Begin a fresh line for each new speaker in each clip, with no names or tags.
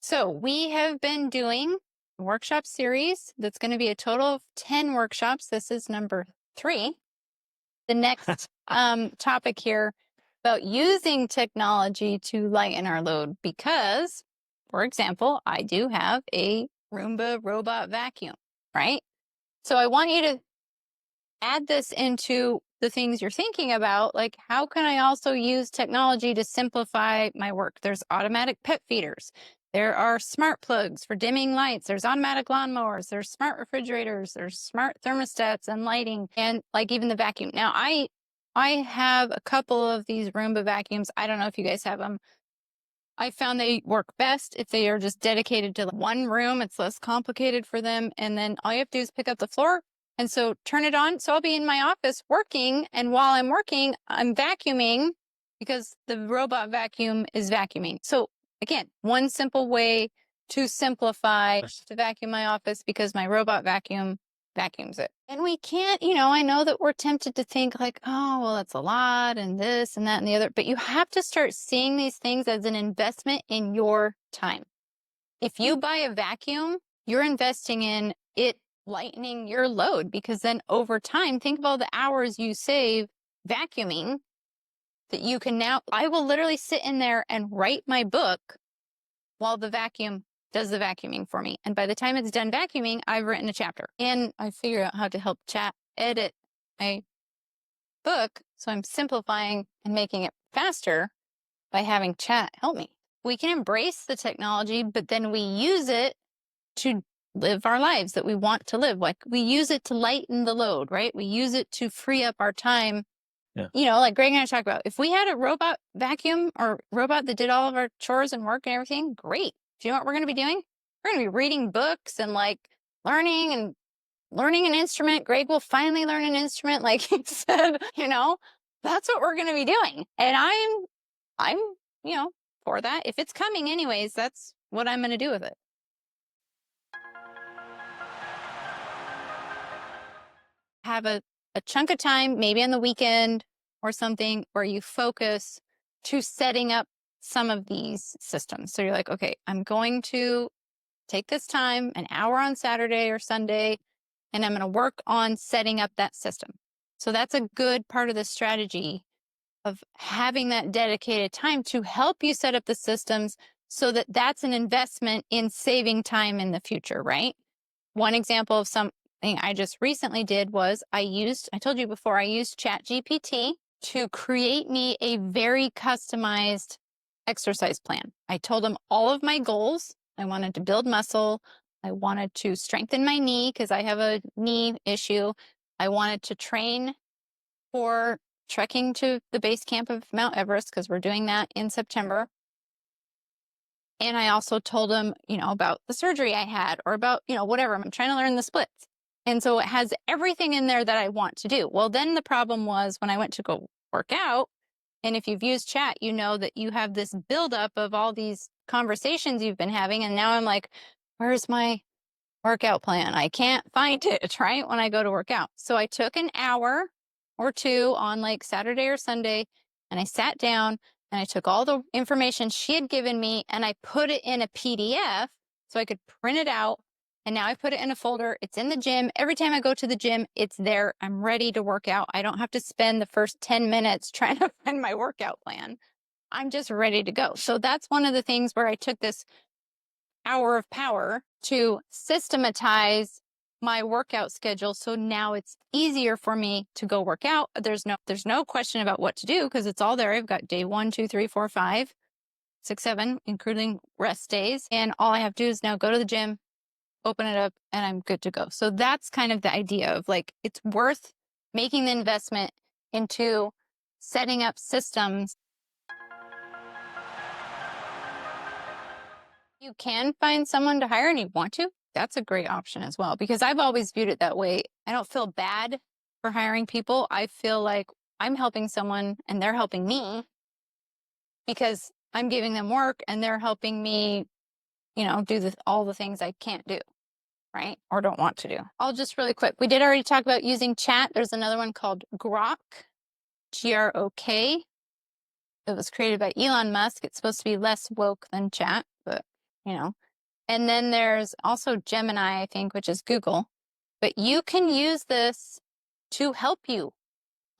So we have been doing a workshop series that's going to be a total of 10 workshops. This is number 3. The next topic here about using technology to lighten our load because, for example, I do have a Roomba robot vacuum, right? So I want you to add this into the things you're thinking about, like how can I also use technology to simplify my work? There's automatic pet feeders. There are smart plugs for dimming lights. There's automatic lawnmowers. There's smart refrigerators. There's smart thermostats and lighting, and like even the vacuum. Now, I have a couple of these Roomba vacuums. I don't know if you guys have them. I found they work best if they are just dedicated to one room. It's less complicated for them. And then all you have to do is pick up the floor. And so turn it on. So I'll be in my office working. And while I'm working, I'm vacuuming because the robot vacuum is vacuuming. So again, one simple way to simplify to vacuum my office because my robot vacuum vacuums it. And we can't, I know that we're tempted to think like, oh, well, that's a lot and this and that and the other, but you have to start seeing these things as an investment in your time. If you buy a vacuum, you're investing in it lightening your load because then over time, think of all the hours you save vacuuming that you can now, I will literally sit in there and write my book while the vacuum does the vacuuming for me. And by the time it's done vacuuming, I've written a chapter and I figure out how to help chat edit my book. So I'm simplifying and making it faster by having chat help me. We can embrace the technology, but then we use it to live our lives that we want to live. Like we use it to lighten the load, right? We use it to free up our time.
Yeah.
Like Greg and I talk about, if we had a robot vacuum or robot that did all of our chores and work and everything, great. Do you know what we're going to be doing? We're going to be reading books and like learning an instrument. Greg will finally learn an instrument, like he said, that's what we're going to be doing. And I'm, for that. If it's coming anyways, that's what I'm going to do with it. Have a chunk of time, maybe on the weekend or something, where you focus to setting up some of these systems. So you're like, okay, I'm going to take this time, an hour on Saturday or Sunday, and I'm going to work on setting up that system. So that's a good part of the strategy of having that dedicated time to help you set up the systems so that that's an investment in saving time in the future, right? One example of something I just recently did was I told you before, I used ChatGPT to create me a very customized exercise plan. I told him all of my goals. I wanted to build muscle. I wanted to strengthen my knee because I have a knee issue. I wanted to train for trekking to the base camp of Mount Everest because we're doing that in September. And I also told him, about the surgery I had or about, whatever. I'm trying to learn the splits. And so it has everything in there that I want to do. Well, then the problem was when I went to go work out, and if you've used chat, you know that you have this buildup of all these conversations you've been having. And now I'm like, where's my workout plan? I can't find it, right? When I go to work out. So I took an hour or two on like Saturday or Sunday, and I sat down and I took all the information she had given me and I put it in a PDF so I could print it out. And now I put it in a folder. It's in the gym. Every time I go to the gym, it's there. I'm ready to work out. I don't have to spend the first 10 minutes trying to find my workout plan. I'm just ready to go. So that's one of the things where I took this hour of power to systematize my workout schedule. So now it's easier for me to go work out. There's no question about what to do because it's all there. I've got day 1, 2, 3, 4, 5, 6, 7, including rest days. And all I have to do is now go to the gym, open it up, and I'm good to go. So that's kind of the idea of like, it's worth making the investment into setting up systems. You can find someone to hire and you want to, that's a great option as well. Because I've always viewed it that way. I don't feel bad for hiring people. I feel like I'm helping someone and they're helping me because I'm giving them work and they're helping me, do all the things I can't do, right? Or don't want to do. I'll just really quick. We did already talk about using chat. There's another one called Grok, Grok. It was created by Elon Musk. It's supposed to be less woke than chat, but you know. And then there's also Gemini, I think, which is Google. But you can use this to help you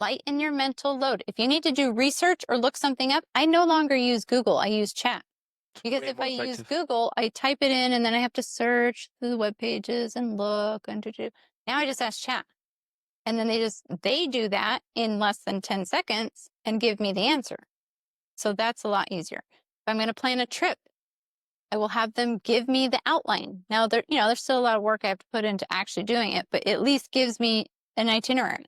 lighten your mental load. If you need to do research or look something up, I no longer use Google. I use chat. Because if I use Google, I type it in and then I have to search through the web pages and look and do. Now I just ask chat. And then they do that in less than 10 seconds and give me the answer. So that's a lot easier. If I'm going to plan a trip, I will have them give me the outline. Now there's still a lot of work I have to put into actually doing it, but it at least gives me an itinerary.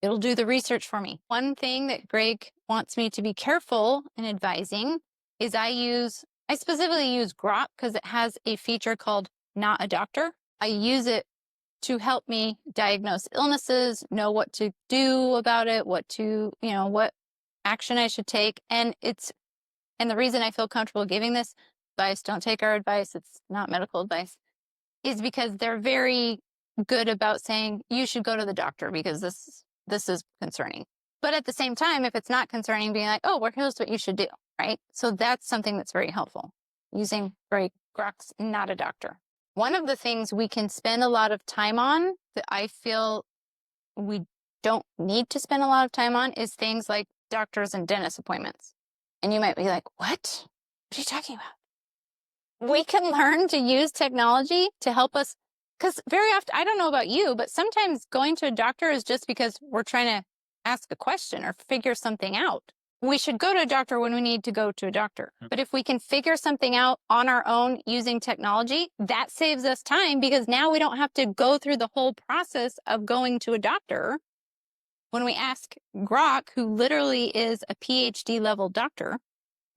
It'll do the research for me. One thing that Greg wants me to be careful in advising is I specifically use Grok because it has a feature called Not a Doctor. I use it to help me diagnose illnesses, know what to do about it, what action I should take. And the reason I feel comfortable giving this advice, don't take our advice, it's not medical advice, is because they're very good about saying you should go to the doctor because this is concerning. But at the same time, if it's not concerning, being like, oh, well, here's what you should do, right? So that's something that's very helpful, using Grok's Not a Doctor. One of the things we can spend a lot of time on that I feel we don't need to spend a lot of time on is things like doctors and dentist appointments. And you might be like, what? What are you talking about? We can learn to use technology to help us, because very often, I don't know about you, but sometimes going to a doctor is just because we're trying to ask a question or figure something out. We should go to a doctor when we need to go to a doctor. But if we can figure something out on our own using technology, that saves us time because now we don't have to go through the whole process of going to a doctor. When we ask Grok, who literally is a PhD level doctor,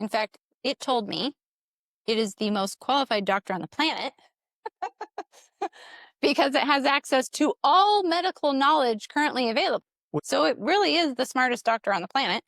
in fact, it told me it is the most qualified doctor on the planet because it has access to all medical knowledge currently available. So it really is the smartest doctor on the planet.